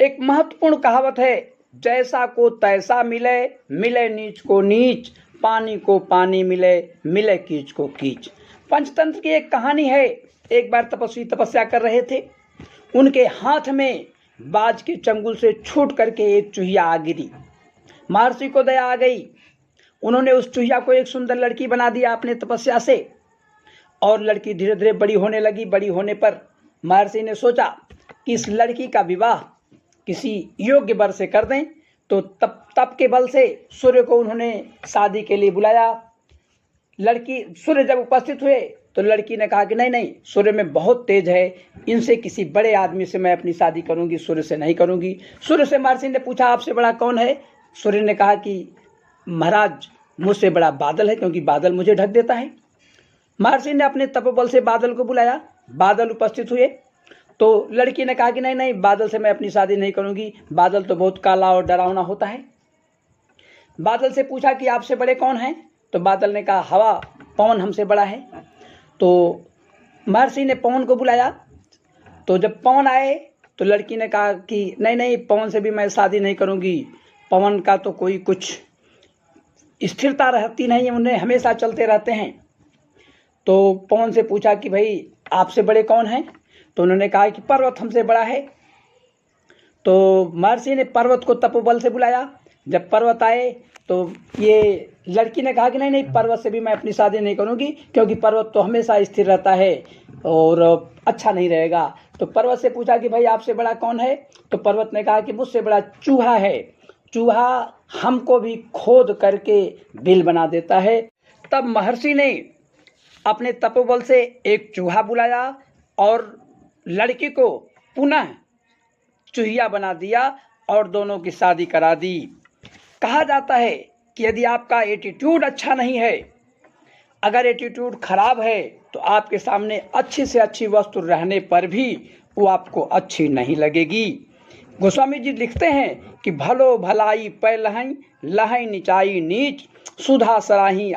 एक महत्वपूर्ण कहावत है, जैसा को तैसा मिले, मिले नीच को नीच, पानी को पानी मिले, मिले कीच को कीच। पंचतंत्र की एक कहानी है। एक बार तपस्वी तपस्या कर रहे थे। उनके हाथ में बाज के चंगुल से छूट करके एक चूहिया आ गिरी। महर्षि को दया आ गई। उन्होंने उस चूहिया को एक सुंदर लड़की बना दिया अपने तपस्या से, और लड़की धीरे धीरे बड़ी होने लगी। बड़ी होने पर महर्षि ने सोचा कि इस लड़की का विवाह किसी योग्य वर से कर दें। तो तप के बल से सूर्य को उन्होंने शादी के लिए बुलाया। सूर्य जब उपस्थित हुए तो लड़की ने कहा कि नहीं नहीं, सूर्य में बहुत तेज है, इनसे किसी बड़े आदमी से मैं अपनी शादी करूंगी, सूर्य से नहीं करूंगी। सूर्य से महर्षि ने पूछा, आपसे बड़ा कौन है? सूर्य ने कहा कि महाराज, मुझसे बड़ा बादल है, क्योंकि बादल मुझे ढक देता है। महर्षि ने अपने तपोबल से बादल को बुलाया। बादल उपस्थित हुए तो लड़की ने कहा कि नहीं नहीं, बादल से मैं अपनी शादी नहीं करूंगी, बादल तो बहुत काला और डरावना होता है। बादल से पूछा कि आपसे बड़े कौन हैं? तो बादल ने कहा, हवा, पवन हमसे बड़ा है। तो महर्षि ने पवन को बुलाया। तो जब पवन आए तो लड़की ने कहा कि नहीं नहीं, पवन से भी मैं शादी नहीं करूंगी, पवन का तो कोई कुछ स्थिरता रहती नहीं है, उन्हें हमेशा चलते रहते हैं। तो पवन से पूछा कि भाई आपसे बड़े कौन हैं? तो उन्होंने कहा कि पर्वत हमसे बड़ा है। तो महर्षि ने पर्वत को तपोबल से बुलाया। जब पर्वत आए तो ये लड़की ने कहा कि नहीं नहीं, पर्वत से भी मैं अपनी शादी नहीं करूंगी, क्योंकि पर्वत तो हमेशा स्थिर रहता है और अच्छा नहीं रहेगा। तो पर्वत से पूछा कि भाई आपसे बड़ा कौन है? तो पर्वत ने कहा कि मुझसे बड़ा चूहा है, चूहा हमको भी खोद करके बिल बना देता है। तब महर्षि ने अपने तपोबल से एक चूहा बुलाया और लड़की को पुनः चूहिया बना दिया और दोनों की शादी करा दी। कहा जाता है कि यदि आपका एटीट्यूड अच्छा नहीं है, अगर एटीट्यूड खराब है, तो आपके सामने अच्छी से अच्छी वस्तु रहने पर भी वो आपको अच्छी नहीं लगेगी। गोस्वामी जी लिखते हैं कि भलो भलाई पै लहई, लहई निचाई नीच, सुधा सराही